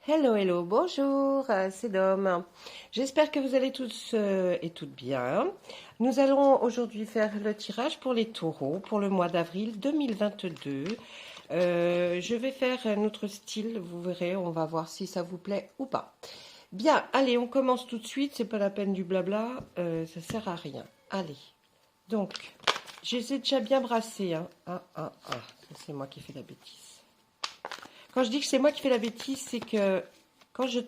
Hello, hello, bonjour, c'est Dom. J'espère que vous allez tous et toutes bien. Nous allons aujourd'hui faire le tirage pour les taureaux pour le mois d'avril 2022. Je vais faire un autre style, vous verrez, on va voir si ça vous plaît ou pas. Bien, allez, on commence tout de suite, c'est pas la peine du blabla, ça sert à rien. Allez, donc, je les ai déjà bien brassés. Hein. C'est moi qui fais la bêtise. Quand je dis que c'est moi qui fais la bêtise, c'est que quand je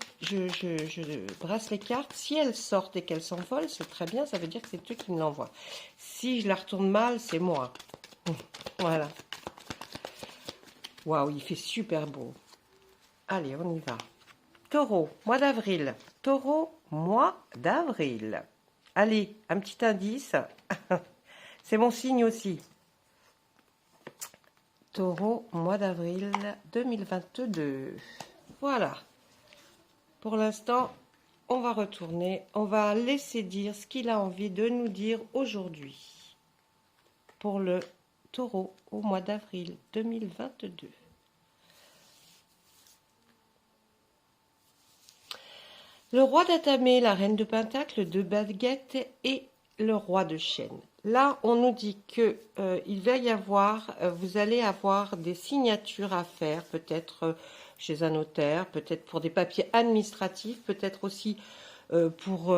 brasse les cartes, si elles sortent et qu'elles s'envolent, c'est très bien, ça veut dire que c'est eux qui me l'envoient. Si je la retourne mal, c'est moi. Voilà. Waouh, il fait super beau. Allez, on y va. Taureau, mois d'avril. Taureau, mois d'avril. Allez, un petit indice. C'est mon signe aussi. Taureau, mois d'avril 2022. Voilà. Pour l'instant, on va retourner. On va laisser dire ce qu'il a envie de nous dire aujourd'hui. Pour le taureau au mois d'avril 2022. Le roi d'atamé, la reine de pentacle, de baguette et le roi de chêne. Là, on nous dit que il va y avoir, vous allez avoir des signatures à faire, peut-être chez un notaire, peut-être pour des papiers administratifs, peut-être aussi pour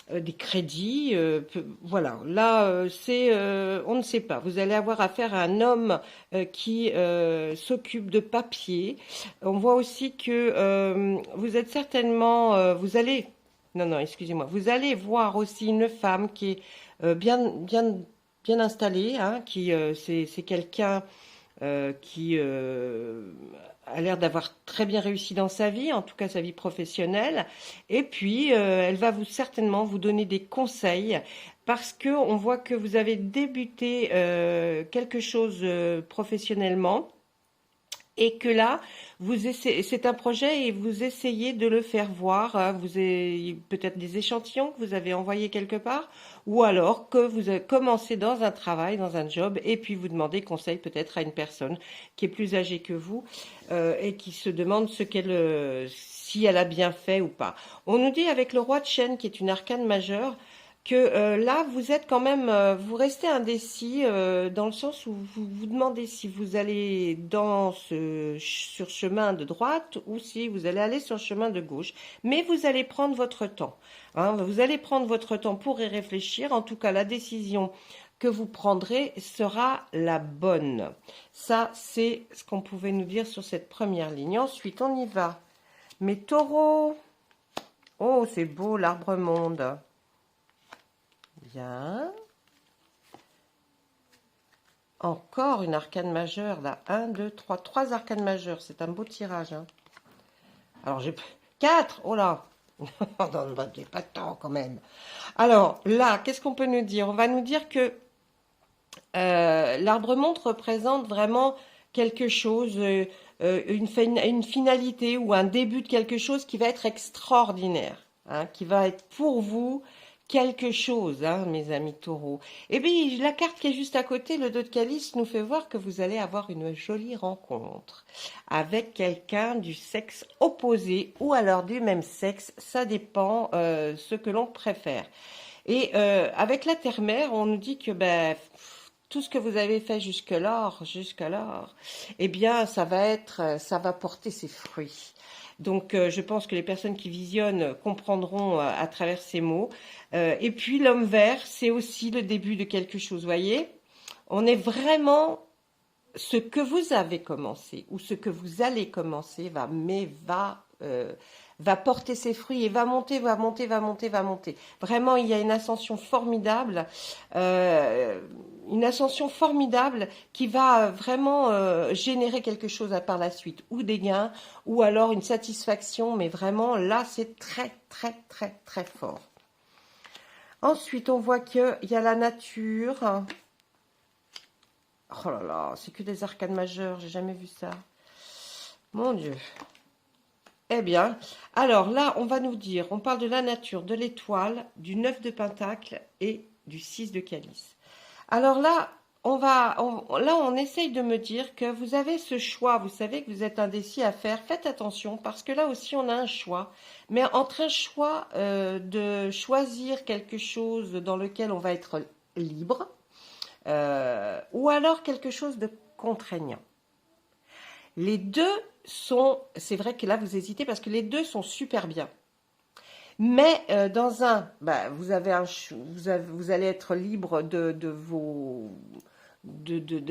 des crédits. Voilà, là, on ne sait pas. Vous allez avoir affaire à un homme qui s'occupe de papiers. On voit aussi que vous êtes certainement, non, excusez-moi, vous allez voir aussi une femme qui est bien installée, hein, c'est quelqu'un qui a l'air d'avoir très bien réussi dans sa vie, en tout cas sa vie professionnelle. Et puis, elle va certainement vous donner des conseils parce que on voit que vous avez débuté quelque chose professionnellement et que là, c'est un projet et vous essayez de le faire voir. Hein, vous avez peut-être des échantillons que vous avez envoyés quelque part, ou alors que vous avez commencé dans un travail, dans un job, et puis vous demandez conseil peut-être à une personne qui est plus âgée que vous et qui se demande si elle a bien fait ou pas. On nous dit avec le roi de chêne, qui est une arcane majeure, que là, vous êtes quand même, vous restez indécis dans le sens où vous vous demandez si vous allez sur le chemin de droite ou si vous allez aller sur le chemin de gauche. Mais vous allez prendre votre temps. Hein, vous allez prendre votre temps pour y réfléchir. En tout cas, la décision que vous prendrez sera la bonne. Ça, c'est ce qu'on pouvait nous dire sur cette première ligne. Ensuite, on y va. Mes taureaux. Oh, c'est beau, l'arbre monde. Bien. Encore une arcane majeure, là. 1, 2, 3. 3 arcanes majeures. C'est un beau tirage. Hein. Alors, j'ai... 4. Oh là. Non, j'ai pas de temps quand même. Alors, là, qu'est-ce qu'on peut nous dire? On va nous dire que l'arbre-monde représente vraiment quelque chose, une finalité ou un début de quelque chose qui va être extraordinaire, hein, qui va être pour vous quelque chose, hein, mes amis taureaux. Et bien, la carte qui est juste à côté, le dos de calice, nous fait voir que vous allez avoir une jolie rencontre avec quelqu'un du sexe opposé ou alors du même sexe, ça dépend ce que l'on préfère. Et avec la terre-mère, on nous dit que ben, tout ce que vous avez fait jusqu'alors, eh bien, ça va porter ses fruits. Donc, je pense que les personnes qui visionnent comprendront à travers ces mots. Et puis, l'homme vert, c'est aussi le début de quelque chose. Voyez, on est vraiment ce que vous avez commencé ou ce que vous allez commencer va porter ses fruits et va monter, va monter, va monter, va monter. Vraiment, il y a une ascension formidable qui va vraiment générer quelque chose par la suite, ou des gains, ou alors une satisfaction, mais vraiment là, c'est très, très, très, très fort. Ensuite, on voit qu'il y a la nature. Oh là là, c'est que des arcanes majeures, j'ai jamais vu ça. Mon Dieu. Eh bien, alors là, on va nous dire, on parle de la nature, de l'étoile, du 9 de pentacle et du 6 de calice. Alors là, là, on essaye de me dire que vous avez ce choix. Vous savez que vous êtes indécis à faire. Faites attention parce que là aussi, on a un choix. Mais entre un choix de choisir quelque chose dans lequel on va être libre ou alors quelque chose de contraignant. Les deux sont, c'est vrai que là, vous hésitez parce que les deux sont super bien. Mais dans un, vous allez être libre de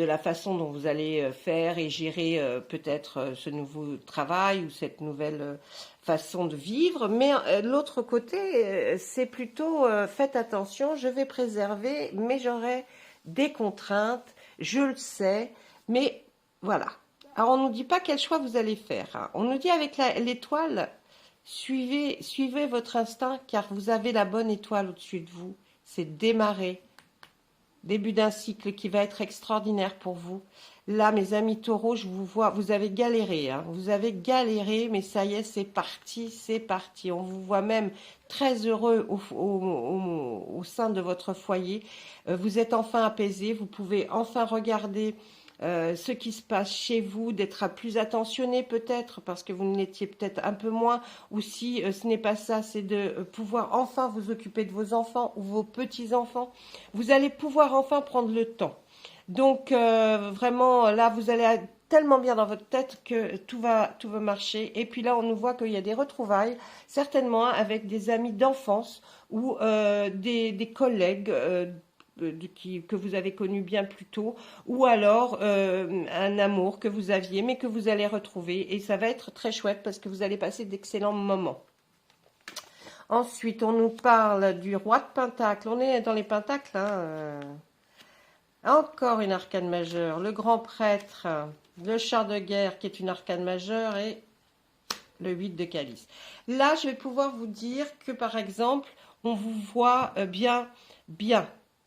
la façon dont vous allez faire et gérer peut-être ce nouveau travail ou cette nouvelle façon de vivre. Mais l'autre côté, c'est plutôt faites attention, je vais préserver, mais j'aurai des contraintes, je le sais, mais voilà. Alors on ne nous dit pas quel choix vous allez faire, hein. On nous dit avec l'étoile, suivez votre instinct car vous avez la bonne étoile au-dessus de vous. C'est démarrer. Début d'un cycle qui va être extraordinaire pour vous. Là, mes amis taureaux, je vous vois, vous avez galéré, hein. Vous avez galéré, mais ça y est, c'est parti, c'est parti. On vous voit même très heureux au sein de votre foyer. Vous êtes enfin apaisé, vous pouvez enfin regarder ce qui se passe chez vous, d'être plus attentionné peut-être, parce que vous l'étiez peut-être un peu moins, ou si ce n'est pas ça, c'est de pouvoir enfin vous occuper de vos enfants ou vos petits-enfants. Vous allez pouvoir enfin prendre le temps. Donc vraiment, là, vous allez être tellement bien dans votre tête que tout va marcher. Et puis là, on nous voit qu'il y a des retrouvailles, certainement avec des amis d'enfance ou des collègues que vous avez connu bien plus tôt, ou alors un amour que vous aviez, mais que vous allez retrouver. Et ça va être très chouette parce que vous allez passer d'excellents moments. Ensuite, on nous parle du roi de Pentacle. On est dans les Pentacles, hein. Encore une arcane majeure. Le grand prêtre, le char de guerre qui est une arcane majeure et le 8 de calice. Là, je vais pouvoir vous dire que, par exemple, on vous voit bien.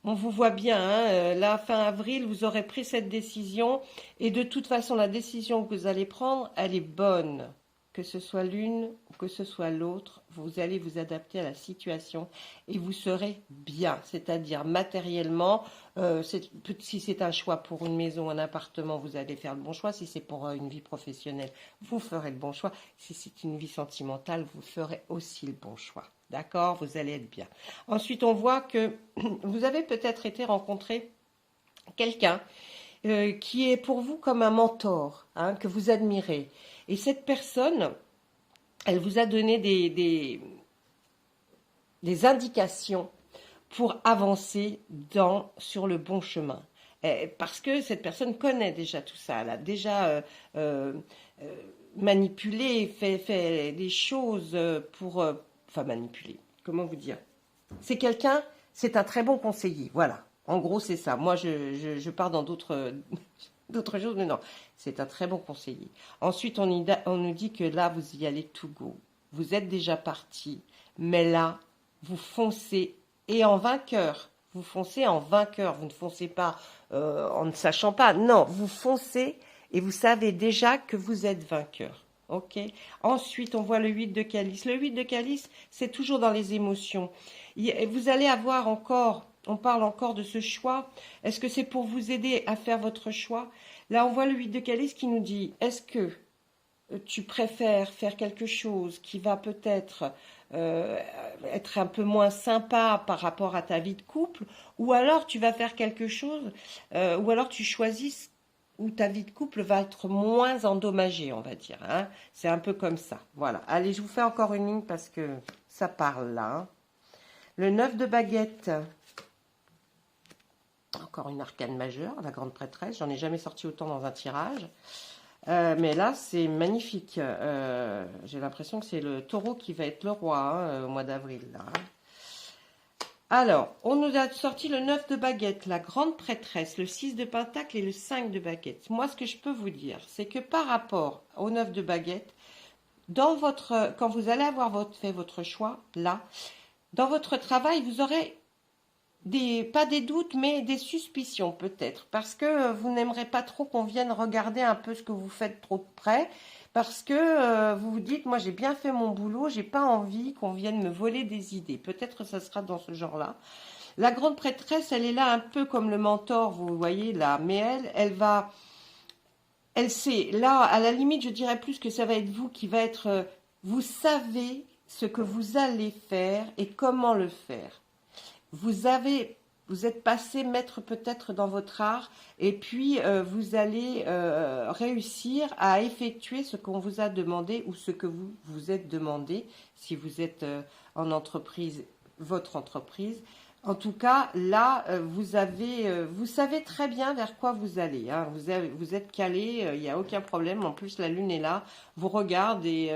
On vous voit bien, hein. Là, fin avril, vous aurez pris cette décision. Et de toute façon, la décision que vous allez prendre, elle est bonne. Que ce soit l'une ou que ce soit l'autre, vous allez vous adapter à la situation et vous serez bien. C'est-à-dire matériellement, si c'est un choix pour une maison, un appartement, vous allez faire le bon choix. Si c'est pour une vie professionnelle, vous ferez le bon choix. Si c'est une vie sentimentale, vous ferez aussi le bon choix. D'accord? Vous allez être bien. Ensuite, on voit que vous avez peut-être été rencontrer quelqu'un qui est pour vous comme un mentor, hein, que vous admirez. Et cette personne, elle vous a donné des indications pour avancer sur le bon chemin. Parce que cette personne connaît déjà tout ça. Elle a déjà manipulé, fait des choses pour... enfin, manipuler. Comment vous dire? C'est un très bon conseiller. Voilà. En gros, c'est ça. Moi, je pars dans d'autres choses, mais non. C'est un très bon conseiller. Ensuite, on nous dit que là, vous y allez to go. Vous êtes déjà parti, mais là, vous foncez et en vainqueur. Vous foncez en vainqueur. Vous ne foncez pas en ne sachant pas. Non, vous foncez et vous savez déjà que vous êtes vainqueur. Ok. Ensuite, on voit le 8 de calice. Le 8 de calice, c'est toujours dans les émotions. Vous allez avoir encore, on parle encore de ce choix. Est-ce que c'est pour vous aider à faire votre choix? Là, on voit le 8 de calice qui nous dit, est-ce que tu préfères faire quelque chose qui va peut-être être un peu moins sympa par rapport à ta vie de couple, ou alors tu vas faire quelque chose, ou alors tu choisis où ta vie de couple va être moins endommagée, on va dire, hein. C'est un peu comme ça. Voilà. Allez, je vous fais encore une ligne parce que ça parle là, hein. Le 9 de baguette. Encore une arcane majeure, la grande prêtresse. J'en ai jamais sorti autant dans un tirage. Mais là, c'est magnifique. J'ai l'impression que c'est le taureau qui va être le roi, hein, au mois d'avril. Là. Alors, on nous a sorti le 9 de baguette, la grande prêtresse, le 6 de pentacle et le 5 de baguette. Moi, ce que je peux vous dire, c'est que par rapport au 9 de baguette, quand vous allez avoir fait votre choix, là, dans votre travail, vous aurez pas des doutes, mais des suspicions peut-être, parce que vous n'aimerez pas trop qu'on vienne regarder un peu ce que vous faites trop de près, parce que vous vous dites, moi j'ai bien fait mon boulot, j'ai pas envie qu'on vienne me voler des idées. Peut-être que ça sera dans ce genre-là. La grande prêtresse, elle est là un peu comme le mentor, vous voyez là, mais elle sait, là, à la limite, je dirais plus que ça va être vous qui va être, vous savez ce que vous allez faire et comment le faire. Vous êtes passé maître peut-être dans votre art et puis vous allez réussir à effectuer ce qu'on vous a demandé ou ce que vous vous êtes demandé si vous êtes en entreprise, votre entreprise. En tout cas, là, vous savez très bien vers quoi vous allez. Hein. Vous êtes calé, il n'y a aucun problème. En plus, la lune est là, vous regarde et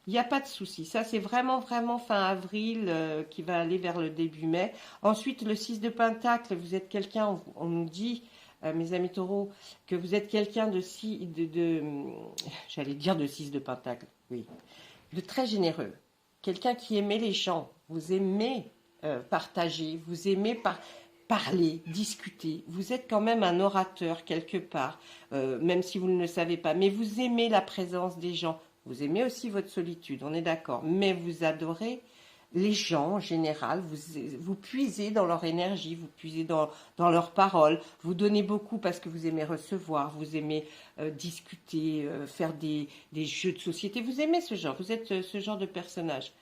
il n'y a pas de souci. Ça, c'est vraiment, vraiment fin avril qui va aller vers le début mai. Ensuite, le 6 de Pentacle, vous êtes quelqu'un, on nous dit, mes amis taureaux, que vous êtes quelqu'un j'allais dire de 6 de Pentacle, oui, de très généreux. Quelqu'un qui aimait les gens. Vous aimez partager, vous aimez parler, discuter. Vous êtes quand même un orateur quelque part, même si vous ne le savez pas. Mais vous aimez la présence des gens. Vous aimez aussi votre solitude, on est d'accord. Mais vous adorez les gens en général. Vous puisez dans leur énergie, vous puisez dans leurs paroles. Vous donnez beaucoup parce que vous aimez recevoir, vous aimez discuter, faire des jeux de société. Vous aimez ce genre, vous êtes ce genre de personnage.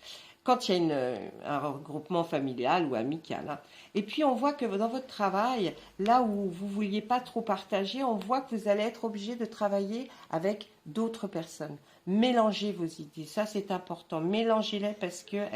Quand il y a un regroupement familial ou amical. Hein. Et puis on voit que dans votre travail, là où vous ne vouliez pas trop partager, on voit que vous allez être obligé de travailler avec d'autres personnes. Mélangez vos idées, ça c'est important. Mélangez-les parce que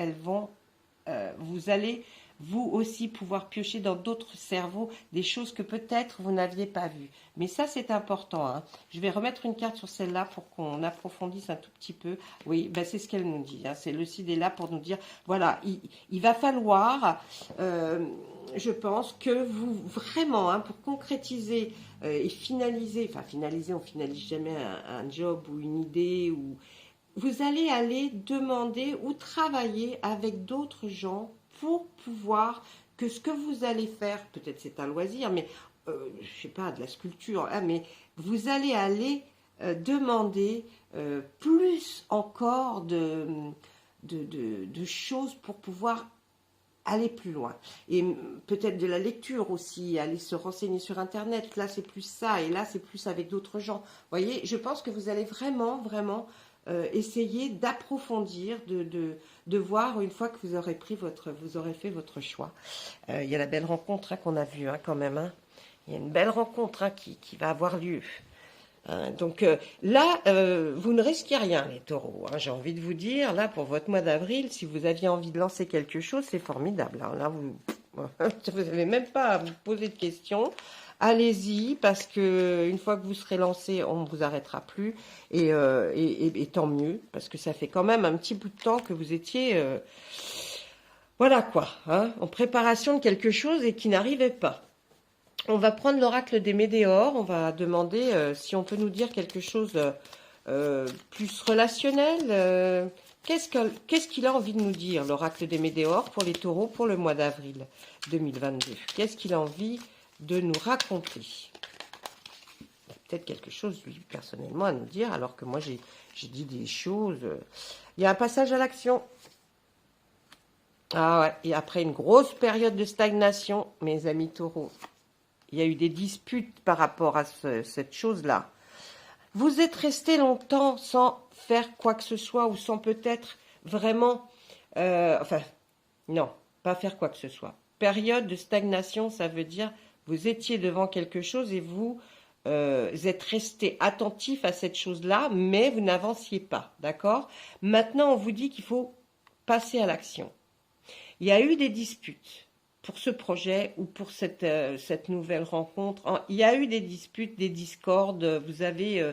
vous allez vous aussi pouvoir piocher dans d'autres cerveaux des choses que peut-être vous n'aviez pas vues. Mais ça, c'est important. Hein. Je vais remettre une carte sur celle-là pour qu'on approfondisse un tout petit peu. Oui, ben c'est ce qu'elle nous dit. Hein. C'est le CID est là pour nous dire, voilà, il va falloir, je pense, que vous, vraiment, hein, pour concrétiser et finaliser, enfin finaliser, on finalise jamais un job ou une idée, ou vous allez aller demander ou travailler avec d'autres gens pour pouvoir que ce que vous allez faire, peut-être c'est un loisir, mais je sais pas, de la sculpture, hein, mais vous allez aller demander plus encore de choses pour pouvoir aller plus loin. Et peut-être de la lecture aussi, aller se renseigner sur Internet. Là, c'est plus ça, et là, c'est plus avec d'autres gens. Vous voyez, je pense que vous allez vraiment, vraiment essayer d'approfondir, de voir une fois que vous aurez fait votre choix. Il y a la belle rencontre hein, qu'on a vue hein, quand même. Hein. Il y a une belle rencontre hein, qui va avoir lieu. Hein, donc là, vous ne risquez rien, les taureaux. Hein, j'ai envie de vous dire, là, pour votre mois d'avril, si vous aviez envie de lancer quelque chose, c'est formidable. Hein, là, vous n'avez même pas à vous poser de questions. Allez-y, parce que une fois que vous serez lancé, on ne vous arrêtera plus. Et tant mieux, parce que ça fait quand même un petit bout de temps que vous étiez... voilà quoi, hein, en préparation de quelque chose et qui n'arrivait pas. On va prendre l'oracle des Médéors, on va demander si on peut nous dire quelque chose plus relationnel. Qu'est-ce qu'il a envie de nous dire, l'oracle des Médéors, pour les taureaux, pour le mois d'avril 2022 ? Qu'est-ce qu'il a envie de nous raconter ? Il y a peut-être quelque chose, lui, personnellement, à nous dire, alors que moi, j'ai dit des choses. Il y a un passage à l'action. Ah ouais, et après une grosse période de stagnation, mes amis taureaux, il y a eu des disputes par rapport à cette chose-là. Vous êtes resté longtemps sans faire quoi que ce soit ou sans peut-être vraiment... enfin, non, pas faire quoi que ce soit. Période de stagnation, ça veut dire vous étiez devant quelque chose et vous êtes resté attentif à cette chose-là, mais vous n'avanciez pas, d'accord ? Maintenant, on vous dit qu'il faut passer à l'action. Il y a eu des disputes pour ce projet ou pour cette nouvelle rencontre. Il y a eu des disputes, des discordes. Vous étiez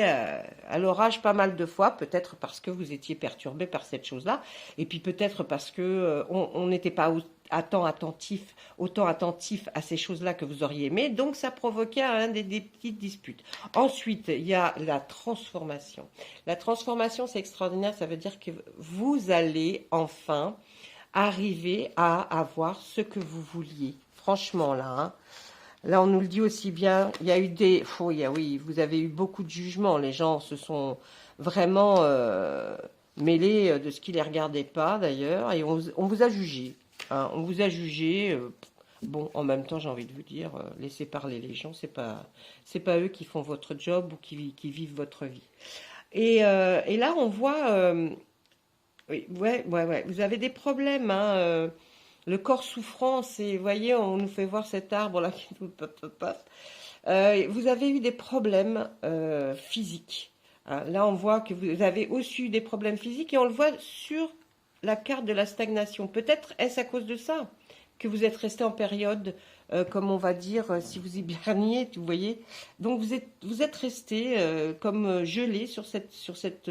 à l'orage pas mal de fois, peut-être parce que vous étiez perturbé par cette chose-là, et puis peut-être parce que on n'était pas autant attentif à ces choses-là que vous auriez aimé, donc ça provoquait des petites disputes. Ensuite, il y a la transformation. La transformation, c'est extraordinaire, ça veut dire que vous allez enfin arriver à avoir ce que vous vouliez. Franchement, là, hein. Là, on nous le dit aussi bien, il y a eu oui, vous avez eu beaucoup de jugements, les gens se sont vraiment mêlé de ce qui ne les regardait pas d'ailleurs, et on vous a jugé. Hein, on vous a jugé. Bon, en même temps, j'ai envie de vous dire, laissez parler les gens, c'est pas eux qui font votre job ou qui vivent votre vie. Et là, on voit, oui, ouais, vous avez des problèmes, hein, le corps souffrant, c'est, vous voyez, on nous fait voir cet arbre là qui nous pop, pop, pop. Vous avez eu des problèmes physiques. Hein. Là, on voit que vous avez aussi eu des problèmes physiques et on le voit sur la carte de la stagnation. Peut-être est-ce à cause de ça que vous êtes resté en période, comme on va dire, si vous hiberniez, vous voyez. Donc vous êtes resté comme gelé sur cette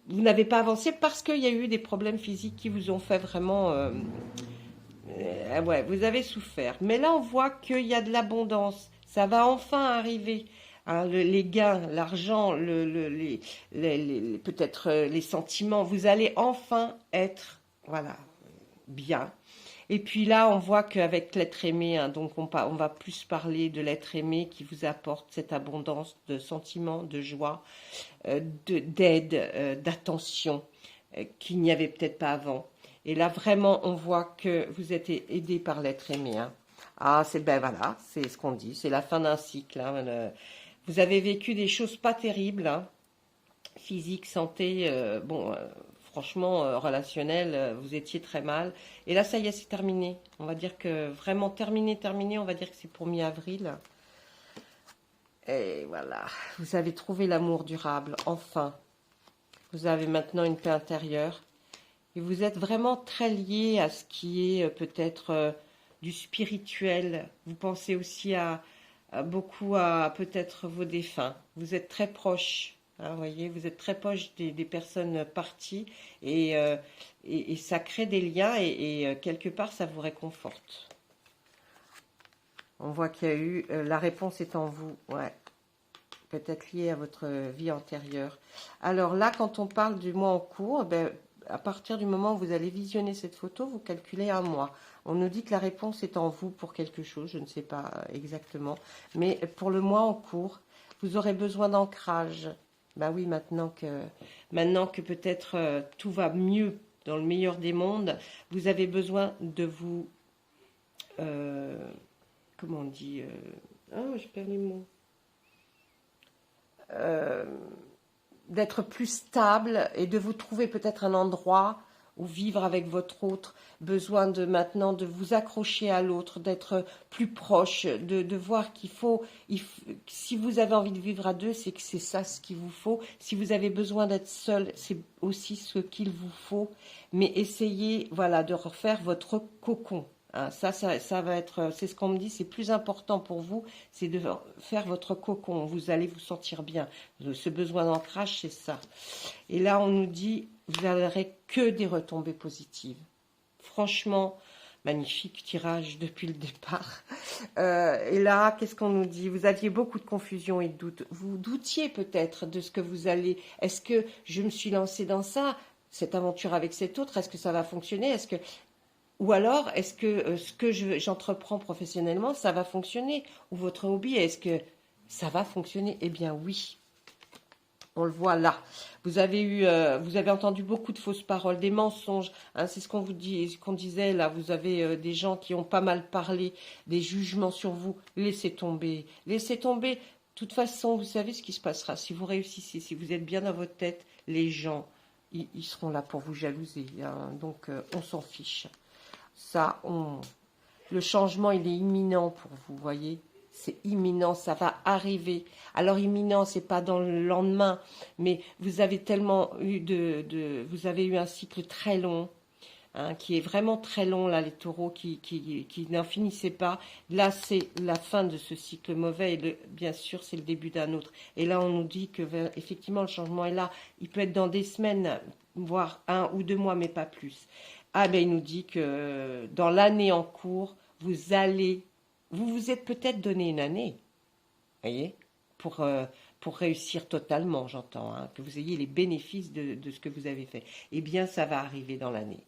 vous n'avez pas avancé parce qu'il y a eu des problèmes physiques qui vous ont fait vraiment ouais, vous avez souffert. Mais là, on voit qu'il y a de l'abondance. Ça va enfin arriver. Hein, les gains, l'argent, peut-être les sentiments. Vous allez enfin être, voilà, bien. Et puis là, on voit qu'avec l'être aimé, hein, donc on va plus parler de l'être aimé qui vous apporte cette abondance de sentiments, de joie, d'aide, d'attention qu'il n'y avait peut-être pas avant. Et là, vraiment, on voit que vous êtes aidé par l'être aimé. Hein. Ah, ben voilà, c'est ce qu'on dit, c'est la fin d'un cycle. Hein. Vous avez vécu des choses pas terribles, hein. Physique, santé, bon, franchement, relationnel, vous étiez très mal. Et là, ça y est, c'est terminé. On va dire que vraiment terminé, on va dire que c'est pour mi-avril. Et voilà, vous avez trouvé l'amour durable, enfin. Vous avez maintenant une paix intérieure. Et vous êtes vraiment très lié à ce qui est peut-être du spirituel. Vous pensez aussi beaucoup à peut-être vos défunts. Vous êtes très proche. Hein, vous voyez, vous êtes très proche des personnes parties et ça crée des liens et quelque part ça vous réconforte. On voit qu'il y a eu, la réponse est en vous, ouais, peut-être liée à votre vie antérieure. Alors là, quand on parle du mois en cours, ben, à partir du moment où vous allez visionner cette photo, vous calculez un mois. On nous dit que la réponse est en vous pour quelque chose, je ne sais pas exactement, mais pour le mois en cours, vous aurez besoin d'ancrage. Ben oui, maintenant que peut-être tout va mieux dans le meilleur des mondes, vous avez besoin de vous, comment on dit, j'ai perdu le mot, d'être plus stable et de vous trouver peut-être un endroit où vivre avec votre autre, besoin de maintenant de vous accrocher à l'autre, d'être plus proche, de voir si vous avez envie de vivre à deux, c'est que c'est ça ce qu'il vous faut. Si vous avez besoin d'être seul, c'est aussi ce qu'il vous faut. Mais essayez, voilà, de refaire votre cocon. Hein, ça va être, c'est ce qu'on me dit, c'est plus important pour vous, c'est de faire votre cocon. Vous allez vous sentir bien. Ce besoin d'ancrage, c'est ça. Et là, on nous dit, vous n'aurez que des retombées positives. Franchement, magnifique tirage depuis le départ. Et là, qu'est-ce qu'on nous dit? Vous aviez beaucoup de confusion et de doute. Vous doutiez peut-être de ce que vous allez... Est-ce que je me suis lancée dans ça, cette aventure avec cet autre? Est-ce que ça va fonctionner? Est-ce que... Ou alors, est-ce que ce que j'entreprends professionnellement, ça va fonctionner? Ou votre hobby, est-ce que ça va fonctionner? Eh bien oui, on le voit là. Vous avez entendu beaucoup de fausses paroles, des mensonges. Hein, c'est ce qu'on vous dit, ce qu'on disait là. Vous avez des gens qui ont pas mal parlé, des jugements sur vous. Laissez tomber, laissez tomber. De toute façon, vous savez ce qui se passera. Si vous réussissez, si vous êtes bien dans votre tête, les gens, ils seront là pour vous jalouser. Hein, donc, on s'en fiche. Ça, le changement, il est imminent pour vous, voyez. C'est imminent, ça va arriver. Alors imminent, c'est pas dans le lendemain, mais vous avez tellement eu vous avez eu un cycle très long, hein, qui est vraiment très long là, les taureaux qui n'en finissaient pas. Là, c'est la fin de ce cycle mauvais et bien sûr, c'est le début d'un autre. Et là, on nous dit que effectivement, le changement est là. Il peut être dans des semaines, voire 1 ou 2 mois, mais pas plus. Ah ben, il nous dit que dans l'année en cours, vous vous êtes peut-être donné une année, voyez, pour réussir totalement, j'entends, hein, que vous ayez les bénéfices de ce que vous avez fait. Eh bien, ça va arriver dans l'année.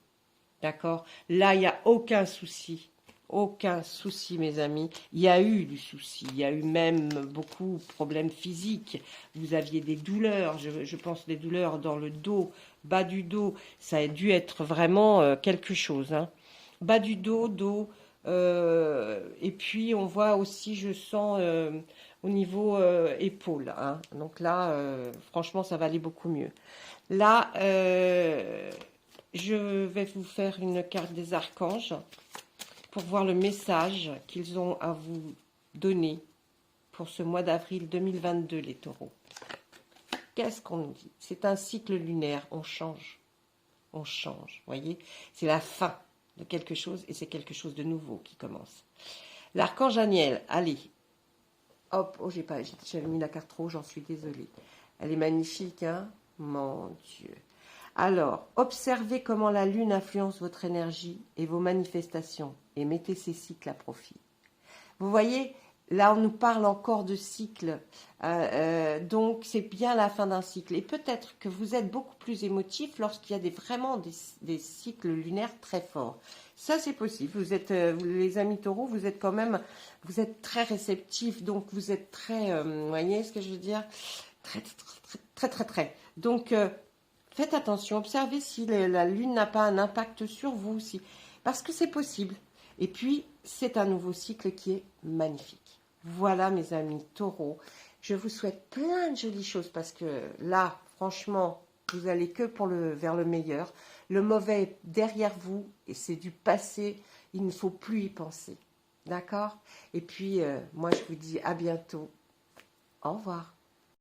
D'accord? Là, il n'y a aucun souci. Aucun souci, mes amis. Il y a eu du souci. Il y a eu même beaucoup de problèmes physiques. Vous aviez des douleurs. Je pense des douleurs dans le dos, bas du dos. Ça a dû être vraiment quelque chose, hein. Bas du dos, dos. Et puis, on voit aussi, je sens au niveau épaule, hein. Donc là, franchement, ça va aller beaucoup mieux. Là, je vais vous faire une carte des archanges pour voir le message qu'ils ont à vous donner pour ce mois d'avril 2022, les taureaux. Qu'est-ce qu'on nous dit? C'est un cycle lunaire, on change. On change, voyez? C'est la fin de quelque chose et c'est quelque chose de nouveau qui commence. L'archange Aniel, allez. Hop, oh, j'avais mis la carte trop, j'en suis désolée. Elle est magnifique, hein? Mon Dieu. Alors, observez comment la lune influence votre énergie et vos manifestations et mettez ces cycles à profit. Vous voyez, là on nous parle encore de cycle, donc c'est bien la fin d'un cycle. Et peut-être que vous êtes beaucoup plus émotif lorsqu'il y a vraiment des cycles lunaires très forts. Ça c'est possible, vous êtes, les amis taureaux, vous êtes quand même, vous êtes très réceptifs, donc vous êtes très, vous voyez ce que je veux dire? Très. Donc, faites attention, observez si la Lune n'a pas un impact sur vous aussi, parce que c'est possible. Et puis, c'est un nouveau cycle qui est magnifique. Voilà, mes amis taureaux, je vous souhaite plein de jolies choses, parce que là, franchement, vous allez que vers le meilleur. Le mauvais est derrière vous, et c'est du passé, il ne faut plus y penser. D'accord? Et puis, moi, je vous dis à bientôt. Au revoir.